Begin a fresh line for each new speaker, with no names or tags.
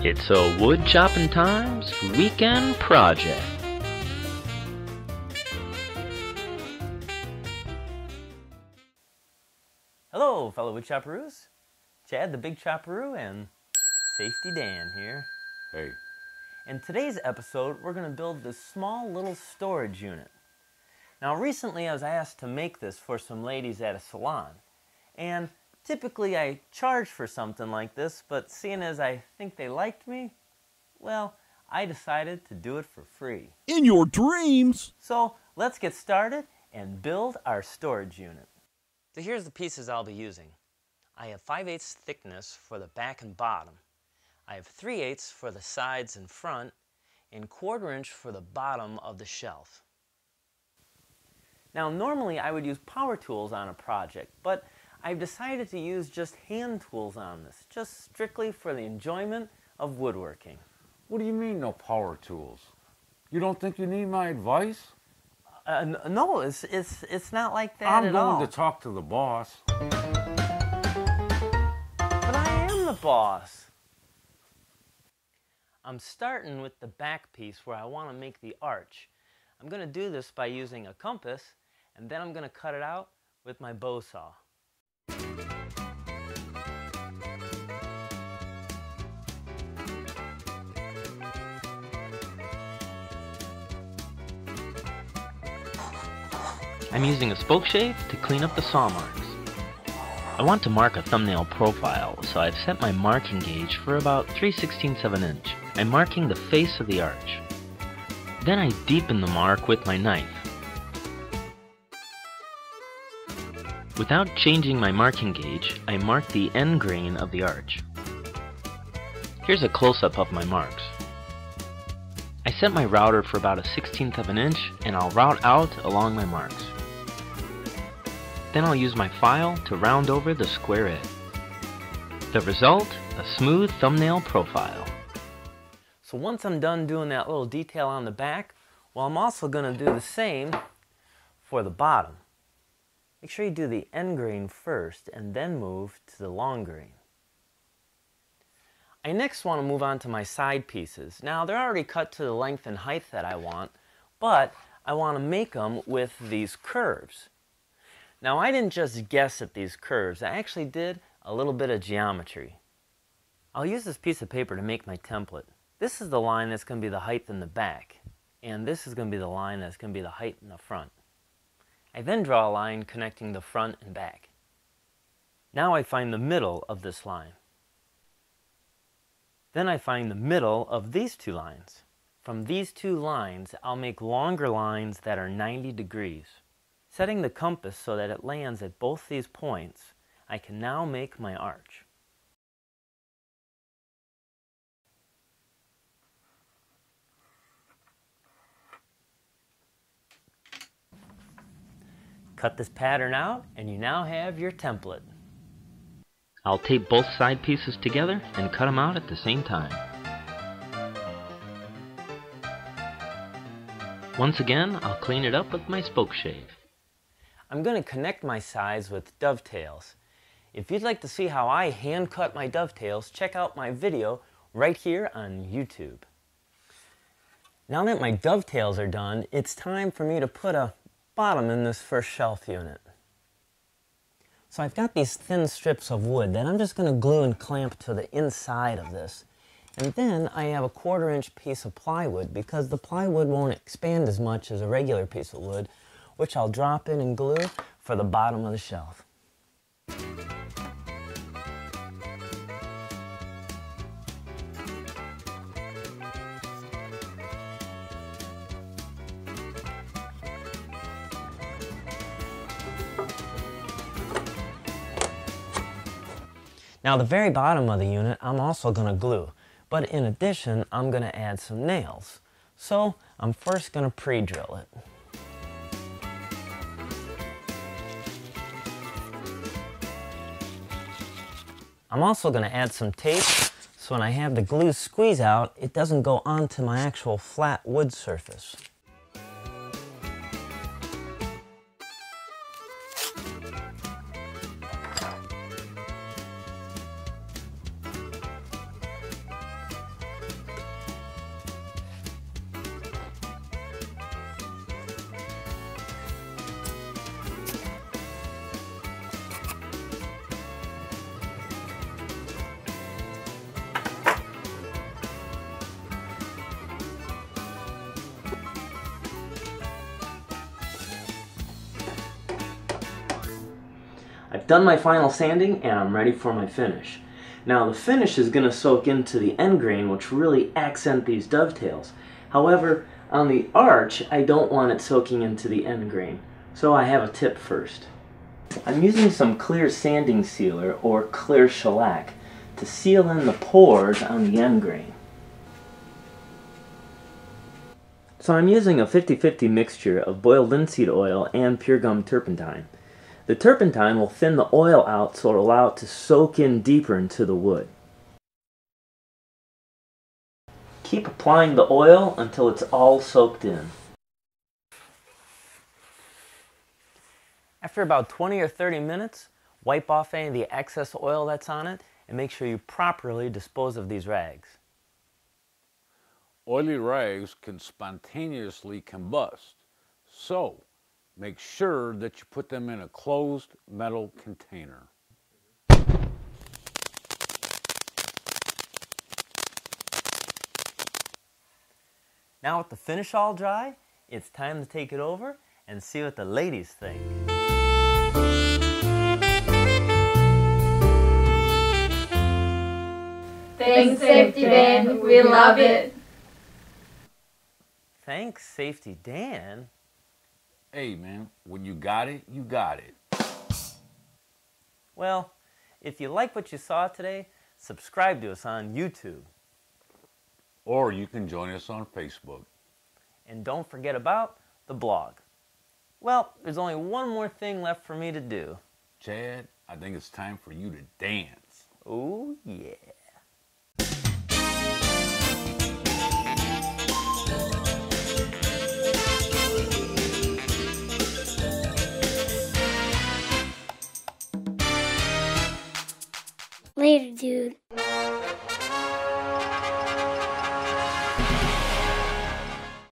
It's a Wood Chopping Times weekend project.
Hello, fellow wood chopperoos. Chad the Big Chopperoo and Safety Dan here.
Hey.
In today's episode, we're going to build this small little storage unit. Now, recently I was asked to make this for some ladies at a salon. And typically I charge for something like this, but seeing as I think they liked me, well, I decided to do it for free.
In your dreams!
So let's get started and build our storage unit. So here's the pieces I'll be using. I have 5/8 thickness for the back and bottom. I have 3/8 for the sides and front, and 1/4 inch for the bottom of the shelf. Now normally I would use power tools on a project, but I've decided to use just hand tools on this, just strictly for the enjoyment of woodworking.
What do you mean, no power tools? You don't think you need my advice?
No, it's not like that at all.
I'm going to talk to the boss.
But I am the boss. I'm starting with the back piece where I want to make the arch. I'm going to do this by using a compass, and then I'm going to cut it out with my bow saw.
I'm using a spoke shave to clean up the saw marks. I want to mark a thumbnail profile, so I've set my marking gauge for about 3/16 of an inch. I'm marking the face of the arch. Then I deepen the mark with my knife. Without changing my marking gauge, I mark the end grain of the arch. Here's a close-up of my marks. I set my router for about 1/16 of an inch, and I'll route out along my marks. Then I'll use my file to round over the square edge. The result, a smooth thumbnail profile.
So once I'm done doing that little detail on the back, well, I'm also going to do the same for the bottom. Make sure you do the end grain first and then move to the long grain. I next want to move on to my side pieces. Now they're already cut to the length and height that I want, but I want to make them with these curves. Now I didn't just guess at these curves, I actually did a little bit of geometry. I'll use this piece of paper to make my template. This is the line that's going to be the height in the back, and this is going to be the line that's going to be the height in the front. I then draw a line connecting the front and back. Now I find the middle of this line. Then I find the middle of these two lines. From these two lines, I'll make longer lines that are 90 degrees. Setting the compass so that it lands at both these points, I can now make my arch. Cut this pattern out, and you now have your template.
I'll tape both side pieces together and cut them out at the same time. Once again, I'll clean it up with my spoke shave.
I'm going to connect my sides with dovetails. If you'd like to see how I hand cut my dovetails, check out my video right here on YouTube. Now that my dovetails are done, it's time for me to put a bottom in this first shelf unit. So I've got these thin strips of wood that I'm just going to glue and clamp to the inside of this. And then I have a 1/4 inch piece of plywood because the plywood won't expand as much as a regular piece of wood, which I'll drop in and glue for the bottom of the shelf. Now the very bottom of the unit I'm also going to glue, but in addition I'm going to add some nails. So I'm first going to pre-drill it. I'm also going to add some tape so when I have the glue squeeze out, it doesn't go onto my actual flat wood surface. I've done my final sanding and I'm ready for my finish. Now the finish is going to soak into the end grain, which really accent these dovetails. However, on the arch, I don't want it soaking into the end grain, so I have a tip first. I'm using some clear sanding sealer or clear shellac to seal in the pores on the end grain. So I'm using a 50-50 mixture of boiled linseed oil and pure gum turpentine. The turpentine will thin the oil out so it'll allow it to soak in deeper into the wood. Keep applying the oil until it's all soaked in. After about 20 or 30 minutes, wipe off any of the excess oil that's on it and make sure you properly dispose of these rags.
Oily rags can spontaneously combust, so make sure that you put them in a closed metal container.
Now with the finish all dry, it's time to take it over and see what the ladies think.
Thanks, Safety Dan. We love it.
Thanks, Safety Dan.
Hey man, when you got it, you got it.
Well, if you like what you saw today, subscribe to us on YouTube.
Or you can join us on Facebook.
And don't forget about the blog. Well, there's only one more thing left for me to do.
Chad, I think it's time for you to dance.
Oh, yeah.
Later, dude.